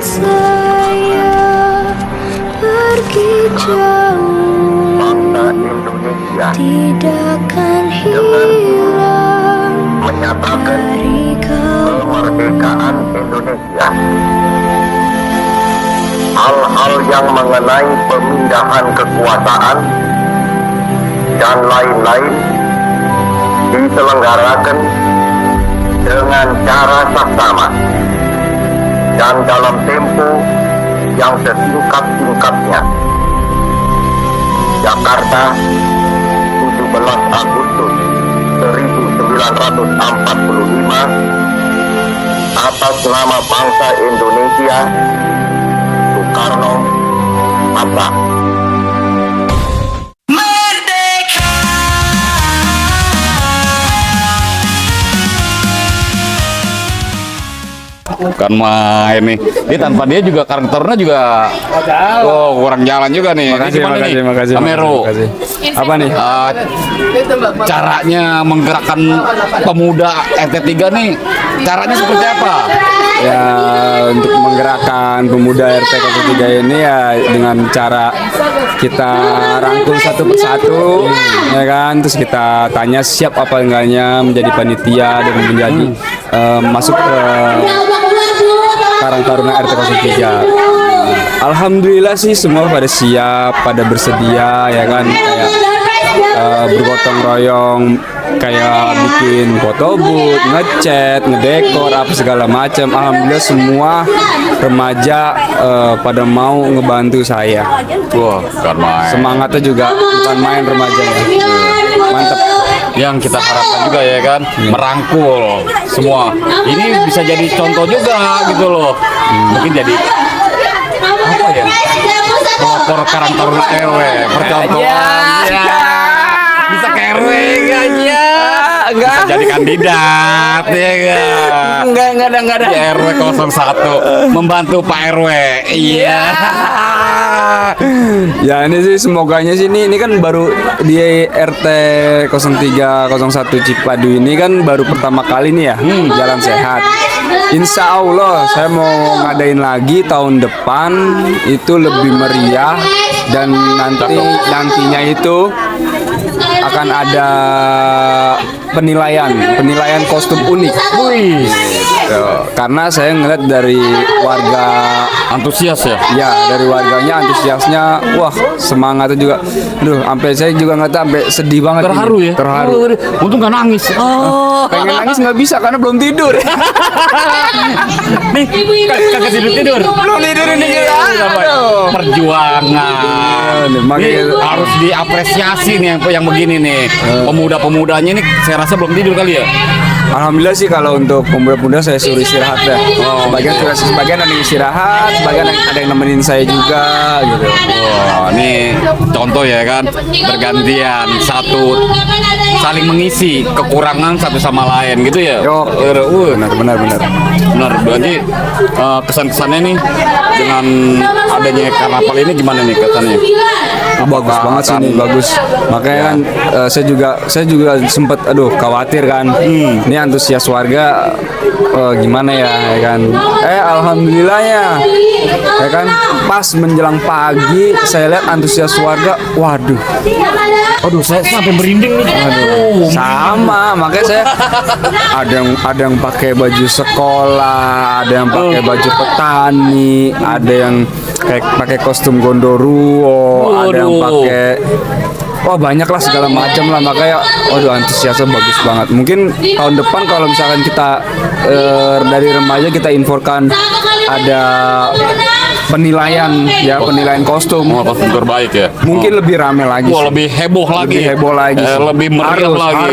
saya pergi jauh, bangsa Indonesia tidak akan hilang menyatakan dari kemerdekaan Indonesia. Hal-hal yang mengenai pemindahan kekuasaan dan lain-lain diselenggarakan dengan cara saksama dan dalam tempo yang sesingkat-singkatnya. Jakarta, 17 Agustus 1945, atas nama bangsa Indonesia, Soekarno Hatta. Bukan main nih. Ini tanpa dia juga karakternya juga kurang jalan juga nih. Makasih. Amero. Apa nih? Caranya menggerakkan pemuda RT3 nih, caranya seperti apa? Ya, untuk menggerakkan pemuda RT 03 ini ya dengan cara kita rangkul satu persatu, ya kan, terus kita tanya siap apa enggaknya menjadi panitia dan menjadi masuk ke Karang Taruna RT 03. Alhamdulillah sih semua pada siap, pada bersedia, ya kan, kayak bergotong royong, kayak bikin foto booth, ngecat, ngedekor, apa segala macam. Alhamdulillah semua remaja pada mau ngebantu saya. Wah, bukan main. Semangatnya juga bukan main remajanya. Mantap. Yang kita harapkan juga ya kan, merangkul semua. Ini bisa jadi contoh juga gitu loh. Mungkin jadi apa ya? Pelopor Karang Taruna RW, percontohan. Bisa ke RW kayaknya. Bisa jadi kandidat ya enggak ada. Di RW 01 membantu Pak RW. Iya. Ya ini sih semoganya sih ini kan baru di RT 0301 Cipadu ini kan baru pertama kali nih ya jalan sehat. Insya Allah saya mau ngadain lagi tahun depan itu lebih meriah dan nantinya itu akan ada penilaian kostum unik. Wih, karena saya ngeliat dari warga Antusias ya? Ya, dari warganya antusiasnya, wah semangatnya juga. Duh, sampai saya juga ngeliat sampai sedih banget. Terharu ini. Ya? Terharu. Untung gak nangis. Pengen nangis nggak bisa karena belum tidur. Nih, kagak tidur. Belum tidur ini. Aduh. Perjuangan. Ini harus diapresiasi nih yang begini nih. Pemuda-pemudanya ini saya rasa belum tidur kali ya. Alhamdulillah sih kalau untuk pemuda-pemuda saya suruh istirahat dah. Sebagian ada yang istirahat, sebagian ada yang nemenin saya juga gitu. Wah, ini contoh ya kan, bergantian satu saling mengisi kekurangan satu sama lain gitu ya. Benar. Benar, berarti kesan-kesannya nih dengan adanya karnaval ini gimana nih kesannya? Bagus banget sih ini, bagus. Makanya kan saya juga sempat khawatir kan. Ini antusias warga gimana ya kan. Alhamdulillahnya ya kan pas menjelang pagi saya lihat antusias warga, waduh. Aduh, saya sampai merinding nih. Sama, makanya saya ada yang pakai baju sekolah, ada yang pakai baju petani, ada yang kayak pakai kostum gondoruo, ada yang pakai banyak lah segala macam lah, makanya antusiasnya bagus banget. Mungkin tahun depan kalau misalkan kita dari remaja kita infokan ada penilaian kostum. Kostum terbaik ya. Mungkin lebih rame lagi. Lebih heboh lagi. Lebih meriah lagi.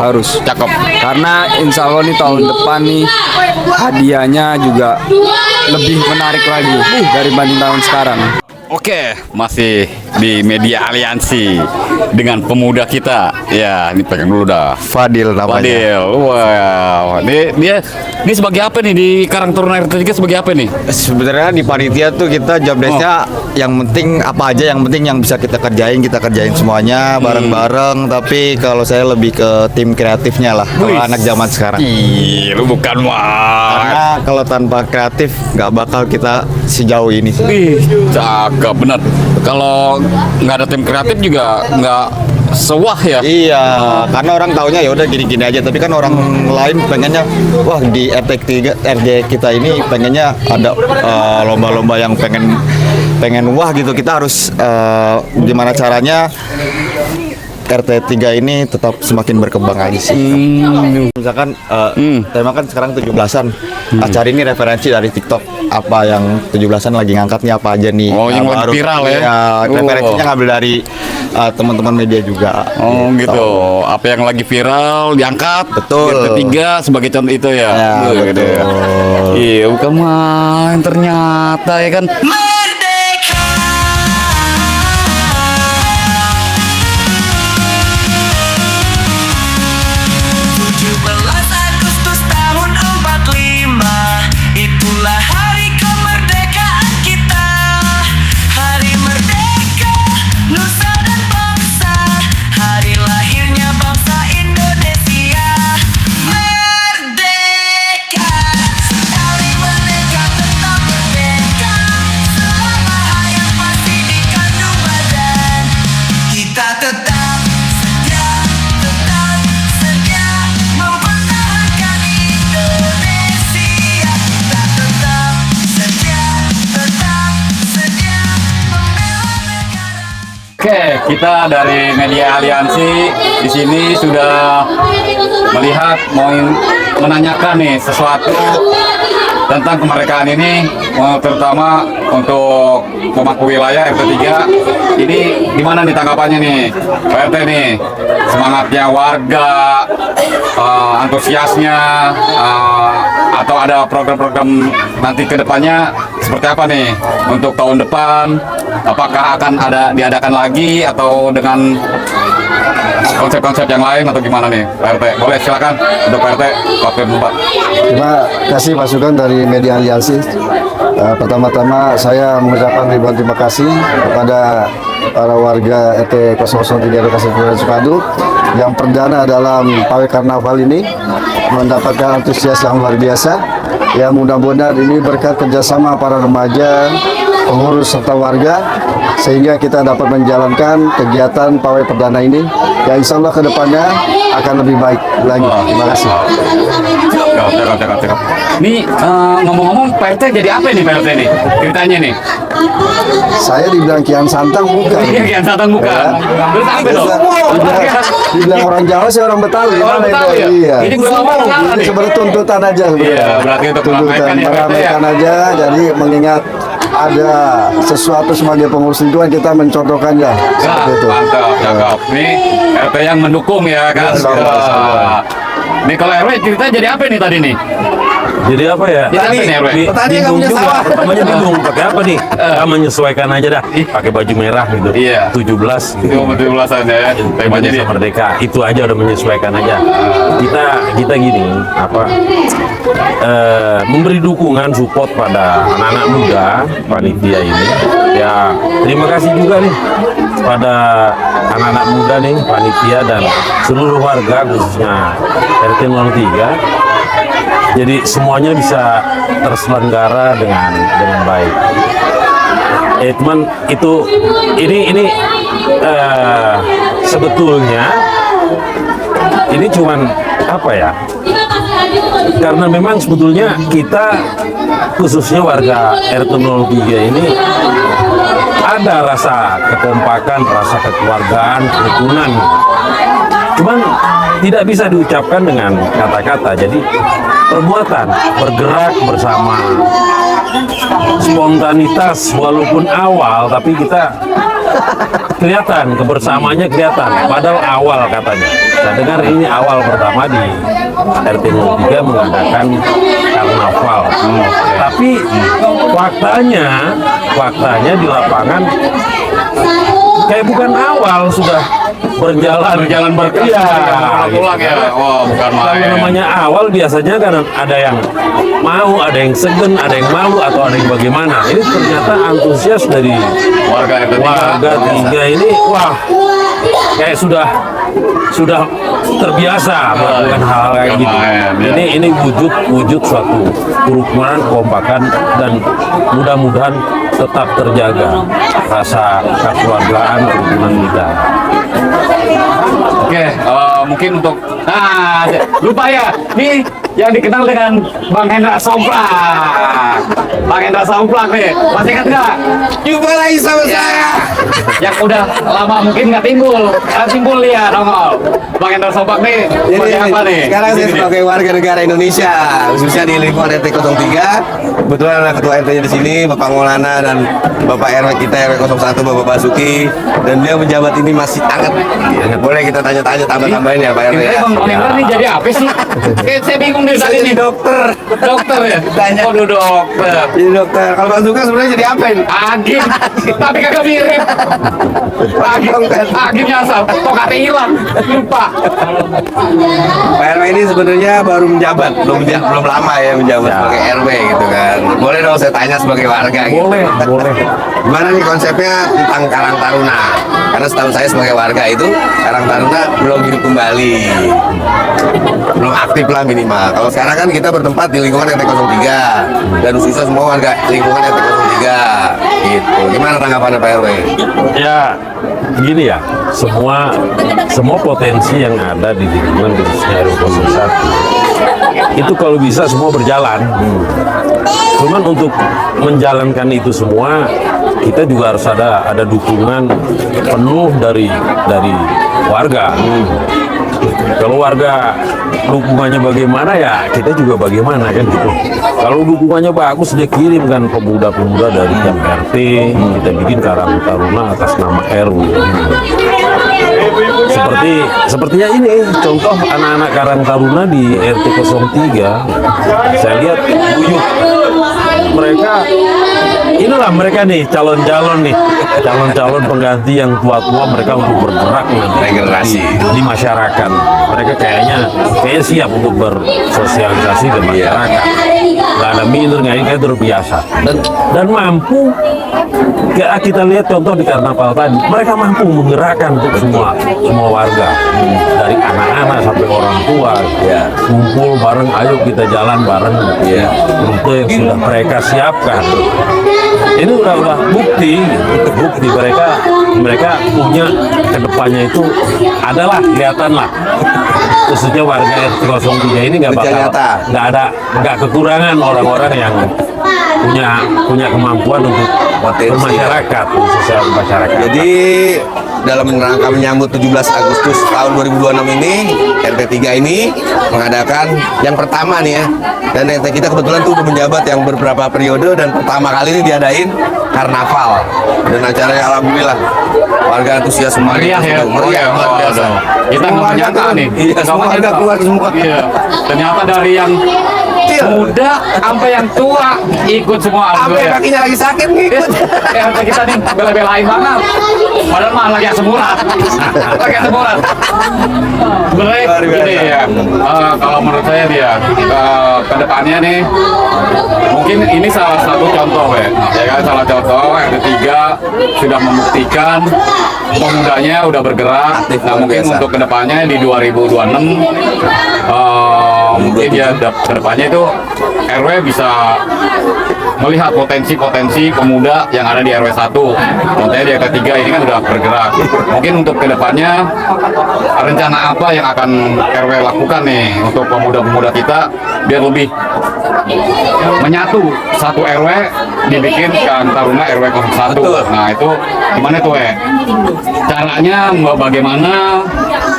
Harus. Cakep. Karena insya Allah nih tahun depan nih hadiahnya juga lebih menarik lagi dari banding tahun sekarang. Oke, masih di media aliansi dengan pemuda kita. Ya, ini pegang dulu dah. Fadil namanya. Fadil, wow. Ini sebagai apa nih di Karang Taruna RT 3 sebagai apa nih? Sebenarnya di panitia tuh kita job desk-nya yang penting apa aja, yang penting yang bisa kita kerjain semuanya bareng-bareng. Tapi kalau saya lebih ke tim kreatifnya lah, kalau anak zaman sekarang. Ih, lu bukan wah. Karena kalau tanpa kreatif nggak bakal kita sejauh ini sih. Wih, cakep bener. Kalau nggak ada tim kreatif juga nggak sewah ya. Iya, karena orang taunya ya udah gini-gini aja, tapi kan orang lain pengennya wah di RT kita ini pengennya ada lomba-lomba yang pengen wah gitu. Kita harus gimana caranya RT 3 ini tetap semakin berkembang aja sih. Misalkan tema kan sekarang 17-an. Acara ini referensi dari TikTok. Apa yang 17-an lagi ngangkatnya apa aja nih. Oh, yang lagi viral ya. Ya, referensinya ngambil dari teman-teman media juga. Oh gitu. Apa yang lagi viral diangkat. Betul. RT 3 sebagai contoh itu ya. Ya, Gitu ya. Iya, bukan main ternyata ya kan. Oke, kita dari media aliansi di sini sudah melihat mau menanyakan nih sesuatu tentang kemerdekaan ini, terutama untuk pemangku wilayah RT 3. Ini gimana nih tanggapannya nih, Pak RT nih? Semangatnya warga, antusiasnya, atau ada program-program nanti ke depannya seperti apa nih untuk tahun depan? Apakah akan diadakan lagi atau dengan konsep-konsep yang lain atau gimana nih Pak RT? Boleh silakan untuk Pak RT, waktu Pak. Terima kasih masukan dari media aliansi. Pertama-tama saya mengucapkan ribuan terima kasih kepada para warga RT 003 Kabupaten Sukadu yang perdana dalam pawai karnaval ini mendapatkan antusias yang luar biasa. Ya, mudah-mudahan ini berkat kerjasama para remaja, pengurus serta warga, sehingga kita dapat menjalankan kegiatan pawai perdana ini yang insya Allah kedepannya akan lebih baik lagi. Terima kasih. Cakap. Nih ngomong-ngomong Pak RT jadi apa nih Pak RT nih? Ceritanya nih. Saya dibilang Kian Santang bukan. Iya, Kian Santang bukan. Terus apa dong? Dibilang orang Jawa sih orang Betawi. Orang Betawi ya? Iya. Ini gue ngomong Ini sebenarnya tuntutan aja sebenarnya. Iya, berarti untuk tuntutan meramaikan aja. Jadi mengingat ada sesuatu sebagai pengurus lingkungan, kita mencontohkannya seperti itu. Mantap, cakep. Nih RT yang mendukung ya kan. Nih kalau RW cerita jadi apa nih tadi nih? Jadi apa ya? Jadi apa nih RW? Bingung juga. Pertamanya bingung pakai apa nih? Kita menyesuaikan aja dah. Pakai baju merah gitu. Iya. 17 gitu. 17-an ya. Temanya Indonesia dia. Merdeka. Itu aja udah menyesuaikan aja. Kita gini memberi dukungan support pada anak-anak muda panitia ini. Ya, terima kasih juga nih pada anak-anak muda nih panitia dan seluruh warga khususnya RT 03. Jadi semuanya bisa terselenggara dengan baik. Cuman itu ini sebetulnya ini cuman apa ya? Karena memang sebetulnya kita khususnya warga RT 03 ini ada rasa kekompakan, rasa kekeluargaan, kerukunan. Cuman tidak bisa diucapkan dengan kata-kata. Jadi perbuatan, bergerak bersama, spontanitas walaupun awal, tapi kita kelihatan kebersamaannya kelihatan. Padahal awal katanya. Saya dengar ini awal pertama di RT 03 mengadakan karnaval. Tapi faktanya di lapangan kayak bukan awal sudah berjalan berkali pulang ya. Oh, bukan kalau main. namanya awal biasanya kan ada yang mau, ada yang segan, ada yang malu, atau ada yang bagaimana. Ini ternyata antusias dari Warga warga tiga ini, wah, kayak sudah terbiasa melakukan hal kayak gitu. Ini wujud suatu kerukunan, kekompakan, dan mudah-mudahan tetap terjaga rasa kekeluargaan kerukunan kita. Oke, mungkin untuk lupa ya, nih yang dikenal dengan Bang Hendra Somplak. Bang Hendra Somplak nih, masih ingat nggak? Jumpa lagi sama saya. Yang udah lama mungkin nggak timbul ya nongol. Bang Hendra Somplak nih, sebagai apa nih? Sekarang saya sebagai warga negara Indonesia, khususnya di lingkungan RT 03. Kebetulan ada ketua RT-nya di sini, Bapak Maulana, dan Bapak RW kita RW 01, Bapak Basuki, dan beliau menjabat ini masih hangat. Boleh kita tanya-tanya tambah-tambahin ya Pak RW ya. Bang Hendra nih jadi apa sih? Kayak saya bingung dari tadi nih. Dokter ya? Tanya. Waduh dokter. Jadi dokter, kalau Bang Suka sebenarnya jadi apa ini? Agim, tapi kagak mirip. Agim nyasar, kok katanya hilang, lupa. Pak RW ini sebenarnya baru menjabat, belum lama ya menjabat sebagai RW gitu kan. Boleh dong saya tanya sebagai warga gitu. Boleh. Gimana nih konsepnya tentang Karang Taruna? Karena setahu saya sebagai warga itu Karang Taruna belum hidup kembali, belum aktif lah minimal. Kalau sekarang kan kita bertempat di lingkungan RT 03 dan khususnya semua warga lingkungan RT 03 gitu. Gimana tanggapannya Pak RW? Ya, gini ya, semua potensi yang ada di lingkungan khususnya RW 01 itu kalau bisa semua berjalan. Cuman untuk menjalankan itu semua, kita juga harus ada dukungan penuh dari warga. Kalau warga dukungannya bagaimana ya kita juga bagaimana kan gitu. Kalau dukungannya bagus dia kirimkan pemuda-pemuda dari tiap RT, kita bikin Karang Taruna atas nama RW. Sepertinya ini contoh anak-anak Karang Taruna di RT 03. Saya lihat guyup mereka nih calon-calon pengganti yang tua-tua mereka untuk bergerak Regenerasi. di masyarakat. Mereka kayaknya siap untuk bersosialisasi ke masyarakat. Nggak ada minder, kayak terbiasa dan mampu. Kita lihat contoh di karnaval tadi, mereka mampu menggerakkan untuk semua warga, dari anak-anak sampai orang tua, kumpul bareng, ayo kita jalan bareng, rute yang sudah mereka siapkan. Ini udah bukti mereka punya kedepannya itu adalah kelihatan lah. Khususnya warga RT 03 ini nggak kekurangan orang-orang yang punya kemampuan untuk bermasyarakat, khususnya masyarakat. Jadi dalam rangka menyambut 17 Agustus tahun 2026 ini, RT 3 ini mengadakan yang pertama nih ya. Dan RT kita kebetulan tuh udah menjabat yang beberapa periode, dan pertama kali ini diadain karnaval. Dan acaranya alhamdulillah warga antusias semua. Meriah ya, meriah luar biasa. Kita nggak menyangka nih. Iya, semua warga keluar semua. Iya. Ternyata dari yang muda sampai yang tua ikut semua. Sampai kakinya lagi sakit ngikut. RT kita nih bela-belain banget. Padahal mah lagi asam urat. Sebenarnya gini ya, kalau menurut saya dia kedepannya nih mungkin ini salah satu contoh ya kan, salah contoh RT 3 sudah membuktikan pemudanya udah bergerak. Nah mungkin untuk kedepannya di 2026 mungkin ya kedepannya itu RW bisa melihat potensi-potensi pemuda yang ada di RW 1. Contohnya di RT 3 ini kan udah bergerak. Mungkin untuk kedepannya rencana apa yang akan RW lakukan nih untuk pemuda-pemuda kita biar lebih menyatu satu RW dibikin Karang Taruna RW 01. Nah itu gimana tuh caranya bagaimana,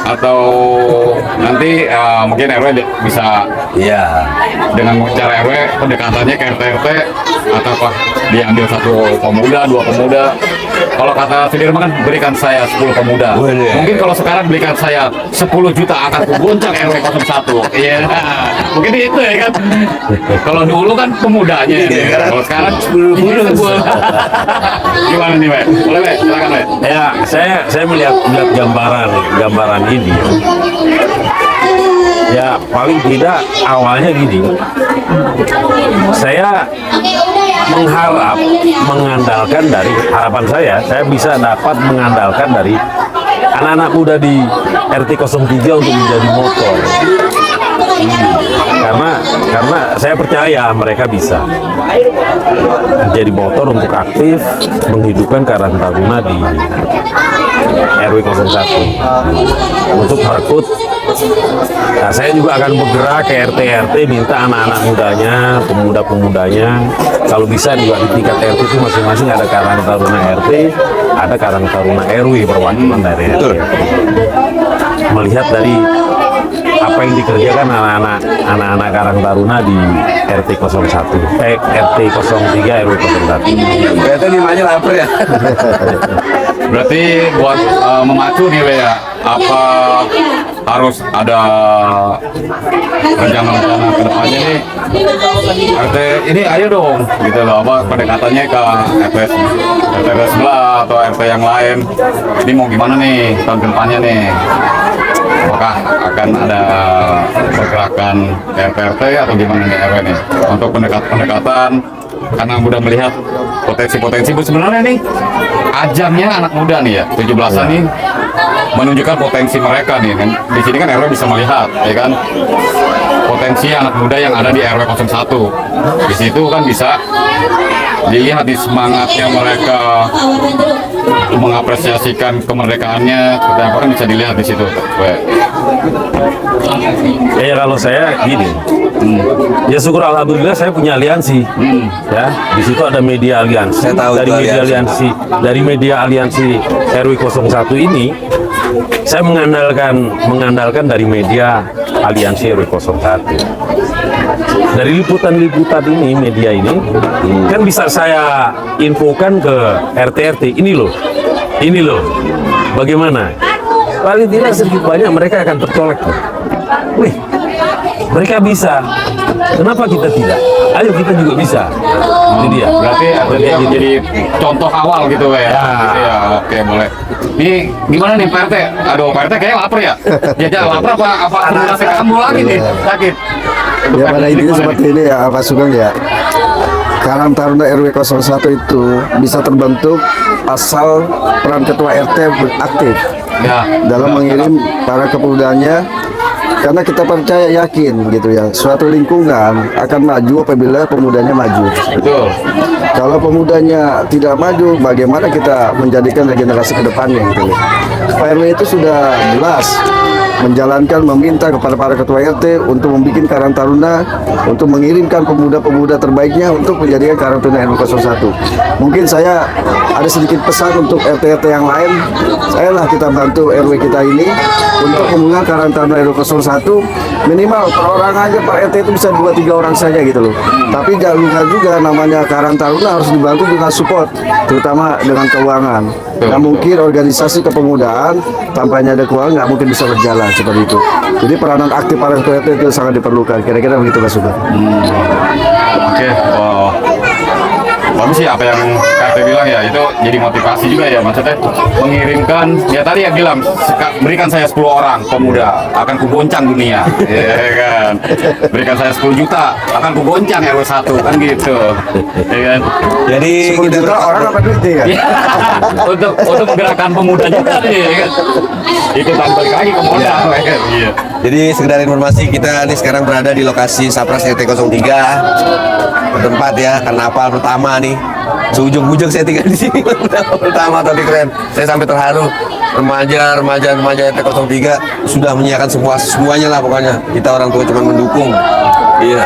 atau nanti mungkin RW bisa dengan cara RW pendekatannya ke RT ataukah diambil satu pemuda, dua pemuda Kalau kata Sudirman kan berikan saya 10 pemuda. Mungkin kalau sekarang berikan saya 10 juta akan kugoncang RW 01. Iya. Mungkin itu ya kan. Kalau dulu kan pemudanya. Ya. Kalau sekarang 10 Gimana nih, Pak? Boleh, Pak? Silakan, Pak. Ya, saya melihat gambaran ini. Ya, paling tidak awalnya gini. Saya mengharap mengandalkan dari harapan saya bisa dapat mengandalkan dari anak-anak muda di RT 03 untuk menjadi motor. Karena saya percaya mereka bisa menjadi motor untuk aktif menghidupkan Karang Taruna di RW 01 untuk merekrut. Nah, saya juga akan bergerak ke RT minta anak-anak mudanya, pemuda-pemudanya, kalau bisa juga di tingkat RT itu masing-masing ada Karang Taruna RT, ada Karang Taruna RW perwakilan dari RT. Melihat dari apa yang dikerjakan anak-anak Karang Taruna di RT 01, RT 03 RW 01. Berarti nimanya lapar ya. Berarti buat memacu nih, Pak, ya, apa harus ada rencana-rencana ke depannya nih? RT ini ayo dong, gitu loh, apa pendekatannya ke RT sebelah atau RT yang lain. Ini mau gimana nih tahun ke depannya nih? Apakah akan ada pergerakan RT atau gimana nih RW nih untuk pendekatan karena mudah melihat potensi-potensi sebenarnya nih ajangnya anak muda nih ya 17-an nih menunjukkan potensi mereka nih kan. Di sini kan RW bisa melihat ya kan potensi anak muda yang ada di RW 01. Di situ kan bisa dilihat di semangatnya mereka mengapresiasikan kemerdekaannya seperti apa kan bisa dilihat di situ. Ya kalau saya gini, ya syukur alhamdulillah saya punya aliansi, ya di situ ada media aliansi. Saya tahu dari itu media aliansi, dari media aliansi RW 01 ini, saya mengandalkan dari media aliansi RW 01. Dari liputan-liputan ini, media ini, kan bisa saya infokan ke RT ini loh, bagaimana? Paling tidak sedikit banyak mereka akan tercolek. Wih, mereka bisa. Kenapa kita tidak? Ayo kita juga bisa. Itu dia. Berarti jadi contoh awal gitu ya. Gitu ya. Oke, boleh. Ini gimana nih Pak RT? Aduh, Pak RT kayaknya lapar ya. Jajak lapar apa nasi kamu lagi nih? Sakit. Ya pada intinya seperti ini ya Pak Sugeng ya. Karang Taruna RW 01 itu bisa terbentuk asal peran ketua RT aktif dalam mengirim para kepemudanya, karena kita percaya yakin gitu ya suatu lingkungan akan maju apabila pemudanya maju. Betul. Kalau pemudanya tidak maju, bagaimana kita menjadikan regenerasi ke depannya gitu ya. Pak RW itu sudah jelas menjalankan, meminta kepada para ketua RT untuk membuat Karang Taruna, untuk mengirimkan pemuda-pemuda terbaiknya untuk menjadikan Karang Taruna RW 01. Mungkin saya ada sedikit pesan untuk RT-RT yang lain. Saya lah kita bantu RW kita ini untuk pembangunan Karang Taruna RW 01, minimal perorangannya per RT itu bisa 2-3 orang saja gitu loh. Tapi jangan lupa juga namanya Karang Taruna harus dibantu dengan support, terutama dengan keuangan. Nah, mungkin organisasi kepemudaan tanpanya ada keuangan nggak mungkin bisa berjalan seperti itu. Jadi peranan aktif para ketua RT itu sangat diperlukan. Kira-kira begitu Mas Sugeng. Oke. Oh. Bagus sih apa yang KT bilang ya, itu jadi motivasi juga ya, maksudnya mengirimkan ya tadi ya bilang berikan saya 10 orang pemuda akan kugoncang dunia ya kan, berikan saya 10 juta akan kugoncang RW 1 kan gitu ya kan. Jadi 10 juta orang apa duitnya ya? untuk menggerakkan pemuda juga nih ya kan, ikutan balik lagi ke modal ya kan. Iya. Jadi sekedar informasi, kita nih sekarang berada di lokasi Sapras RT 03 bertempat ya, karnaval pertama nih. Seujung-ujung saya tinggal di sini pertama, tapi keren. Saya sampai terharu, remaja RT 03 sudah menyiapkan semuanya lah pokoknya. Kita orang tua cuma mendukung. Iya.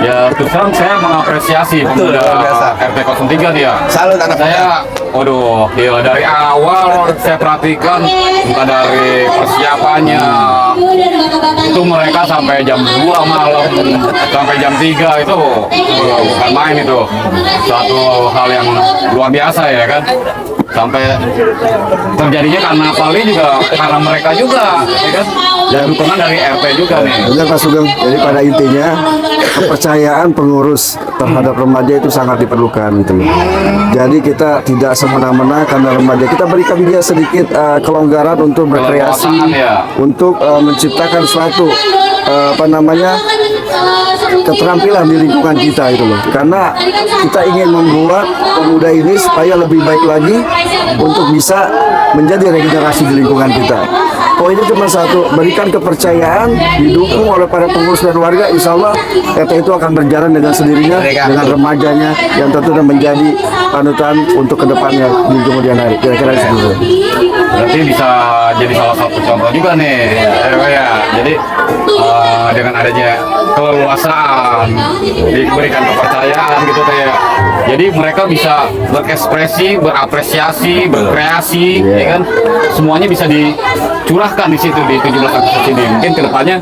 Ya terus terang saya mengapresiasi Betul, pemuda luar biasa. RT 03 nih ya. Salut anak Saya, waduh, ya dari awal saya perhatikan entah dari persiapannya itu mereka sampai jam 2 malam sampai jam 3 itu bukan main itu, suatu hal yang luar biasa ya kan. Sampai terjadinya karena Pali juga karena mereka juga ya kan, dan dukungan dari RT juga nih. Benar Pak Sugeng. Jadi pada intinya kepercayaan pengurus terhadap remaja itu sangat diperlukan gitu. Jadi kita tidak semena-mena karena remaja, kita berikan dia sedikit kelonggaran untuk berkreasi, Keleluasaan, ya. untuk menciptakan suatu keterampilan di lingkungan kita itu loh. Karena kita ingin membuat pemuda ini supaya lebih baik lagi untuk bisa menjadi regenerasi di lingkungan kita. Poinnya cuma satu, berikan kepercayaan, didukung oleh para pengurus dan warga, insya Allah RT itu akan berjalan dengan sendirinya, dengan remajanya, yang tentunya menjadi panutan untuk kedepannya di kemudian hari. Kira-kira seperti itu. Berarti bisa jadi salah satu contoh juga nih ya. Jadi dengan adanya keleluasaan, diberikan kepercayaan gitu teh ya. Jadi mereka bisa berekspresi, berapresiasi, berkreasi, ya kan? Semuanya bisa dicurahkan di situ di 17 Agustus ini. Mungkin kedepannya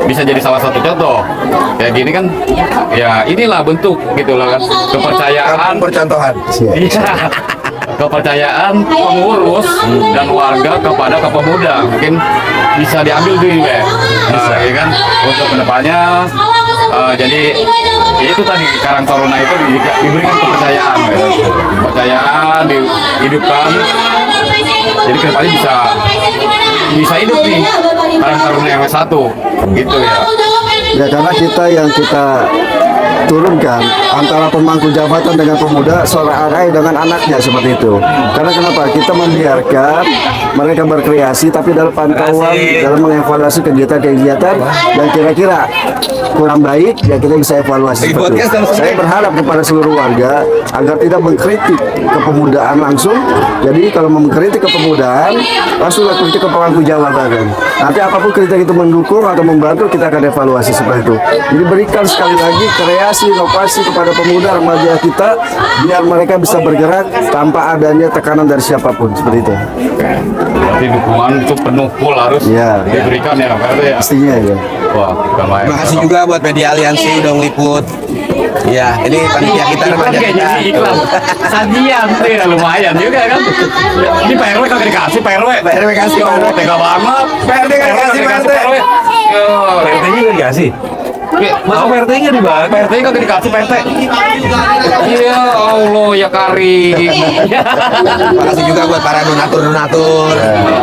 bisa jadi salah satu contoh. Kayak gini kan, ya inilah bentuk gitu loh kan, kepercayaan. percontohan. Iya. Kepercayaan pengurus dan warga kepada pemuda mungkin bisa diambil tuh ya, ya kan, untuk kedepannya. Jadi ya itu tadi Karang Taruna itu diberikan kepercayaan, ya. Kepercayaan dihidupkan. Jadi kedepannya bisa hidup nih Karang Taruna yang 1 gitu ya. Ya karena kita turunkan antara pemangku jabatan dengan pemuda, seorang ayah dengan anaknya seperti itu. Karena kenapa? Kita membiarkan mereka berkreasi, tapi dalam pantauan, dalam mengevaluasi kegiatan-kegiatan yang kira-kira kurang baik, ya kita bisa evaluasi seperti itu. Saya berharap kepada seluruh warga agar tidak mengkritik kepemudaan langsung. Jadi kalau mengkritik kepemudaan, langsung kritik ke pemangku jabatan. Nanti apapun kritik itu mendukung atau membantu, kita akan evaluasi seperti itu. Jadi berikan sekali lagi kreasi, inovasi kepada pemuda remaja kita, biar mereka bisa bergerak tanpa adanya tekanan dari siapapun seperti itu. Berarti dukungan itu penuh full harus Ya. diberikan ya, Pak RT ya. Pastinya ya. Wah, bukan main. Terima kasih juga buat Media Aliansi udah meliput. Ya, ini panitia kita remaja Kayak kita. jadi iklan sajian tuh ya, lumayan juga kan. Ini Pak RW kagak dikasih, Pak RW. Pak RW kasih, Pak RW. Tega banget. Pak RT kagak dikasih, Pak RT. PRT-nya nggak dikasih. Masa PRT-nya dibagi? Pak RT kagak dikasih, Pak RT. Ya Allah ya Kari. Terima kasih juga buat para donatur-donatur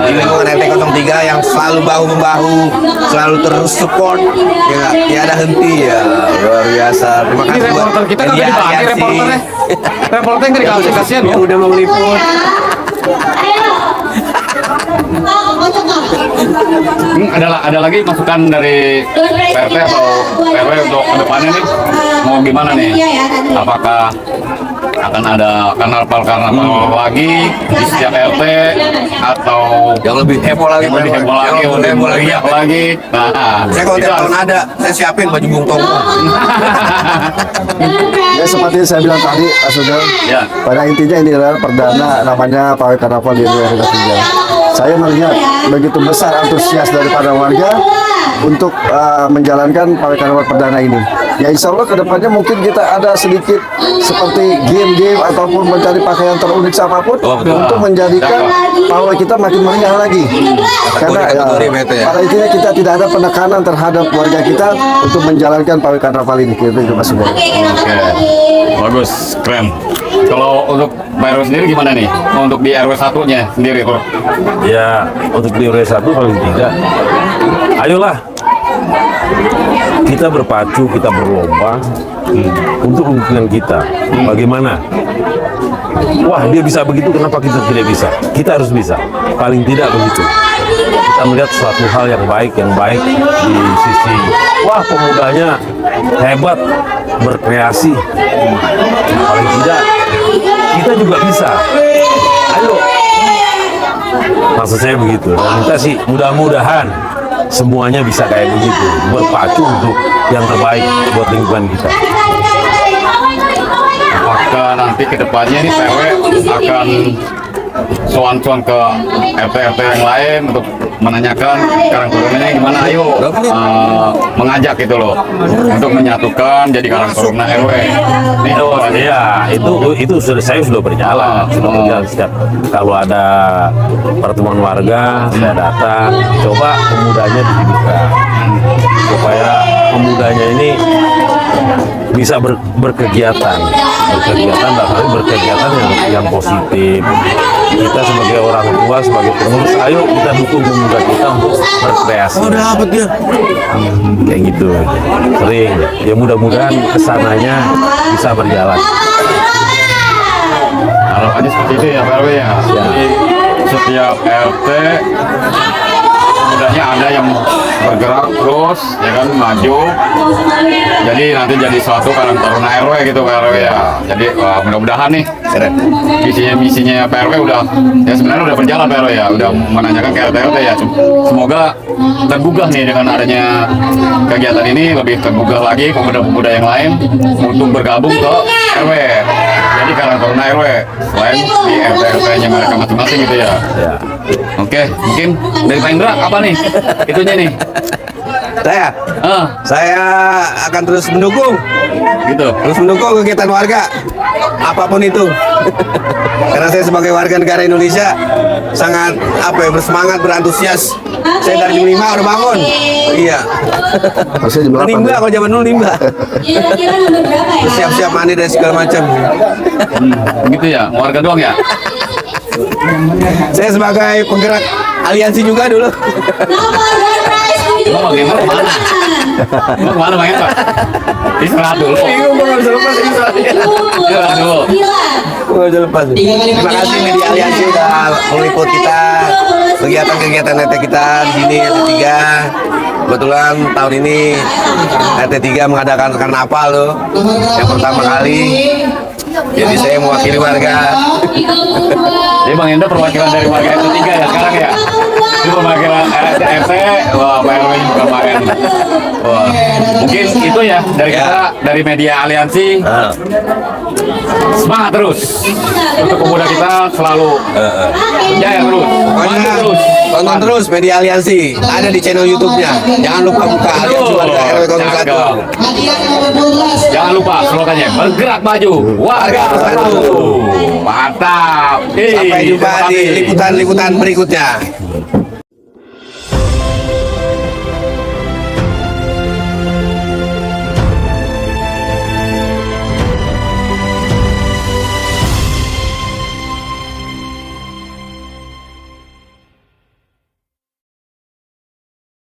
di lingkungan RT 03 yang selalu bahu-membahu, selalu terus support, ya tiada henti ya, luar biasa. Terima Ini kasih buat reporter kita kagak Media dibagi Aliansi reporternya. Reporternya nggak dikasih, kasihan yang loh. udah mau meliput. Ada lagi masukan dari PRT atau RW untuk kedepannya nih, mau gimana nih? Apakah akan ada karnaval lagi di setiap RT atau Yang lebih heboh lagi, lebih heboh lagi, Yang lebih heboh lagi. meriah lagi? Nah, Saya kalau itu tiap tahun harus- ada, saya siapin baju bung tongko. Ya seperti yang saya bilang tadi, Pak Sugeng. Ya. Pada intinya ini adalah perdana namanya pawai karnaval di RW 03. Saya melihat begitu besar antusias daripada warga untuk menjalankan pawai karnaval perdana ini. Ya insya Allah kedepannya mungkin kita ada sedikit seperti game-game ataupun mencari pakaian terunik apapun untuk menjadikan pawai kita makin meriah lagi. Karena Kategori BT ya. pada intinya kita tidak ada penekanan terhadap warga kita untuk menjalankan pawai karnaval ini. Gitu Mas Sugeng. Oke, bagus, keren. Kalau untuk Pak RW sendiri gimana nih? Untuk di RW 1-nya sendiri, Bro? Ya, untuk di RW 1 paling tidak. Ayolah, kita berpacu, kita berlomba untuk lingkungan kita. Bagaimana? Wah, dia bisa begitu, kenapa kita tidak bisa? Kita harus bisa. Paling tidak begitu. Kita melihat suatu hal yang baik di sisi, wah pemudanya hebat, berkreasi. Paling tidak, kita juga bisa. Ayo. Maksud saya begitu. Dan kita sih mudah-mudahan semuanya bisa kayak begitu, berpacu untuk yang terbaik buat lingkungan kita. Apakah nanti kedepannya ini PRW akan soan-soan ke RT-RT yang lain untuk menanyakan Karang Tarunanya gimana, ayo mengajak gitu loh untuk menyatukan jadi Karang Taruna RW. Iya, itu saya sudah berjalan, setiap kalau ada pertemuan warga saya datang, coba pemudanya didirikan supaya pemudanya ini bisa berkegiatan bahkan berkegiatan yang positif. Kita sebagai orang tua, sebagai pengurus, ayo kita dukung pemuda kita untuk berkreasi. Oh, dapat ya. Kayak gitu. Sering. Ya mudah-mudahan kesananya bisa berjalan. Harapannya seperti itu ya PRW ya. Jadi setiap RT mudahnya ada yang bergerak terus ya kan, maju, jadi nanti jadi suatu Karang Taruna RW gitu PRW ya. Jadi mudah-mudahan nih misinya PRW udah ya sebenarnya udah berjalan PRW ya, udah menanyakan ke RT-RT ya. Semoga tergugah nih dengan adanya kegiatan ini, lebih tergugah lagi pemuda-pemuda yang lain untuk bergabung ke RW. Jadi Karang Taruna RW selain di RT-RT-nya mereka masing-masing gitu ya. Oke, mungkin dari Pak Indra apa nih itunya nih? Saya akan terus mendukung, Gitu. terus mendukung kegiatan warga apapun itu. Karena saya sebagai warga negara Indonesia sangat bersemangat, berantusias. Saya dari jam 5 udah bangun. Iya. Harusnya jam 8 Limbah ya. kalau zaman dulu limbah. Siap-siap mandi dan segala macam. Gitu ya, warga doang ya. Saya sebagai penggerak aliansi juga dulu. Emang bagaimana mana? Emang mana Bang Eva? Istirahat dulu. Bingung gue nggak bisa lepas ini soalnya. Istirahat dulu. Gue udah lepas. Terima kasih media aliansi udah meliput kita kegiatan-kegiatan RT kita di sini RT 3. Kebetulan tahun ini RT 3 mengadakan karnaval loh, yang pertama kali. Jadi saya mewakili warga. Jadi Bang Enda perwakilan dari warga RT 3 ya sekarang ya? Itu perwakilan RT, wah Pak RW juga main. Wah, mungkin itu ya dari kita, dari media aliansi. Semangat terus untuk pemuda kita selalu jaya terus, maju terus. Tonton terus media aliansi, ada di channel YouTube-nya. Jangan lupa buka aliansi warga RW 01. Jangan lupa slogannya bergerak maju, warga bersatu. Mantap. Sampai jumpa Terima di kasih. liputan-liputan berikutnya.